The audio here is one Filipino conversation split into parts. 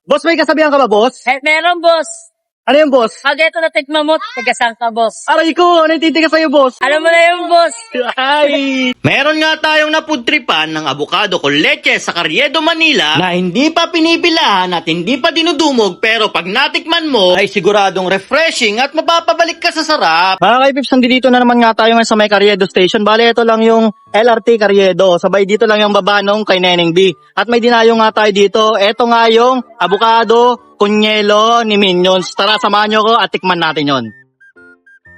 Boss, may kasabihan ka ba, boss? Meron, boss. Ano yung boss? Pag ito na tigmamot, tigasan ka, boss. Aray ko, ano yung titigas sa'yo, boss? Alam mo na yun, boss. Ay! Meron nga tayong napudtripan ng abukado con leche sa Carriedo, Manila na hindi pa pinipilahan at hindi pa dinudumog pero pag natikman mo ay siguradong refreshing at mapapabalik ka sa sarap. Mga kaipips, nandito na naman nga tayo ngayon sa may Carriedo Station. Bale, ito lang yung LRT Carriedo. Sabay dito lang yung baba nung kay Neneng B. At may dinayo nga tayo dito. Ito nga yung abukado kunyelo ni Minions. Tara, samahan nyo ko at tikman natin yon.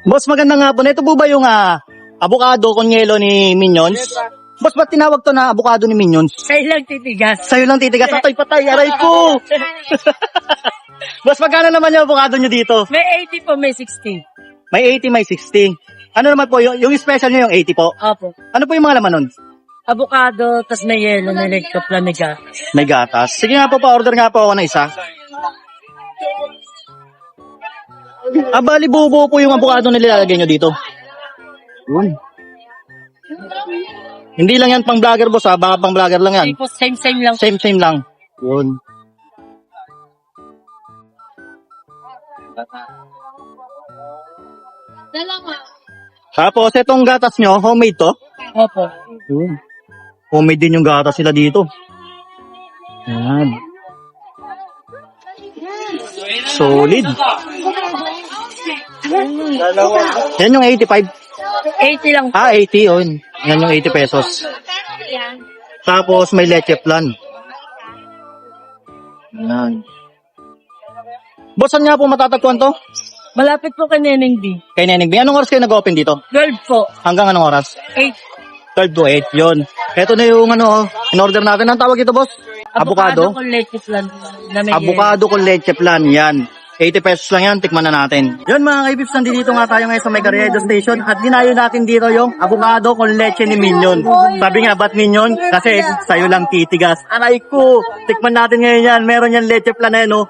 Boss, magandang hapon. Ito po ba yung abukado kunyelo ni Minions? Boss, ba't tinawag to na abukado ni Minions? Sa'yo lang titigas. Sa'yo lang titigas. Atoy patay, aray ko! Boss, magkano naman yung abukado nyo dito? May 80 po, may 60. May 80, may 60. Ano naman po, yung special nyo yung 80 po? Opo. Ano po yung mga laman nun? Avocado, tas may yelo, may legkop na may gas. May gatas. Sige nga po, pa-order nga po ako ng isa. Bali, buo-buo po yung abukado na nilalagay nyo dito. Yun. Hindi lang yan pang vlogger, boss, baka pang vlogger lang yan. Hindi po, same lang. Same lang. Yun. Tapos, itong gatas nyo, homemade to? Opo. Yun. Homemade din yung gatas sila dito. Yan. Solid. Yan yung 85. 80 lang. 80 yun. Yan yung 80 pesos. Tapos may leche flan. Yan. Boss, saan nga po matatagpuan to? Malapit po kay Neneng B. Kay Neneng B. Anong oras kayo nag-open dito? 12 po. Hanggang anong oras? 8. 12 to 8. Yun. Ito na yung in-order natin. Ang tawag ito, boss? Avocado. Avocado con leche flan. Na may Avocado con leche flan. Yan. 80 pesos lang yan, tikman na natin. Yun mga kaibigs, nandito nga tayo ngayon sa may Carriedo Station at dinayo natin dito yung avocado con leche ni Minion. Sabi nga, ba't Minion? Kasi sa'yo lang titigas. Aray ko! Tikman natin ngayon yan. Meron yan leche flan eh, no?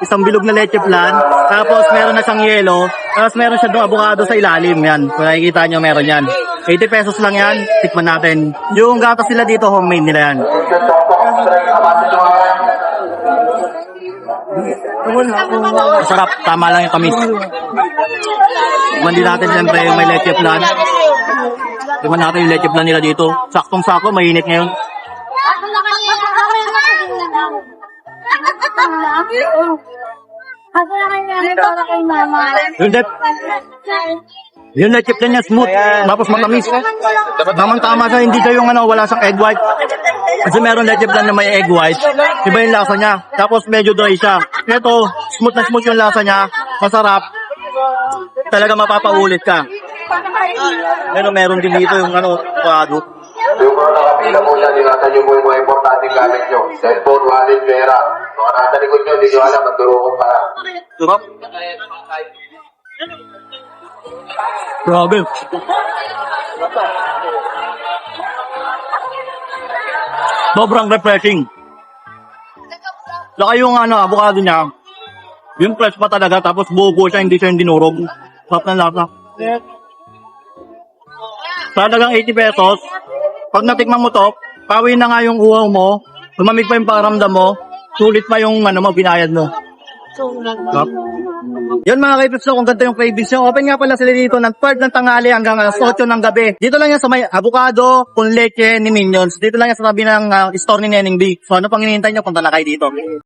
Isang bilog na leche flan. Tapos meron na siyang yelo. Tapos meron siya doon avocado sa ilalim. Yan. Kung nakikita nyo, meron yan. 80 pesos lang yan. Tikman natin. Yung gatas nila dito, homemade nila yan. Masarap, tama lang yung tamis. Tikman din natin siyempre yung may leche flan. Tikman natin yung leche flan nila dito. Saktong-sako, mainit ngayon. Yung leche flan niya smooth, tapos matamis. Tamang-tama siya, hindi siya yung wala siyang egg white. Kasi meron leche flan na may egg white, iba yung lasa niya. Tapos medyo dry siya. Ito, smooth na smooth yung lasa niya, masarap. Talaga mapapaulit ka. Pero meron din dito yung avocado. Yung mga nakapila po dyan, ingatan nyo po yung mga importanteng gamit nyo. Cellphone, wallet, pera. Mga nasa likod nyo, hindi nyo alam, magdurukong para. Sarap. Grabe. Sobrang refreshing. Laka yung avocado niya. Yung fresh pa talaga, tapos buo siya, hindi siya yung dinurog. Sarap ng lasa. Talagang 80 pesos. Pag natikman mo to, pawi na nga yung uhaw mo, lumamig pa yung pakiramdam mo, sulit pa yung binayad mo. Sarap. Yan mga kaibigs, kung ganito yung cravings nyo, open nga pala sila dito ng 12 ng tanghali hanggang 8 ng gabi. Dito lang yan sa may avocado con leche ni Minions. Dito lang yan sa tabi ng store ni Neneng B. So ano pang hinihintay nyo, punta na kayo dito.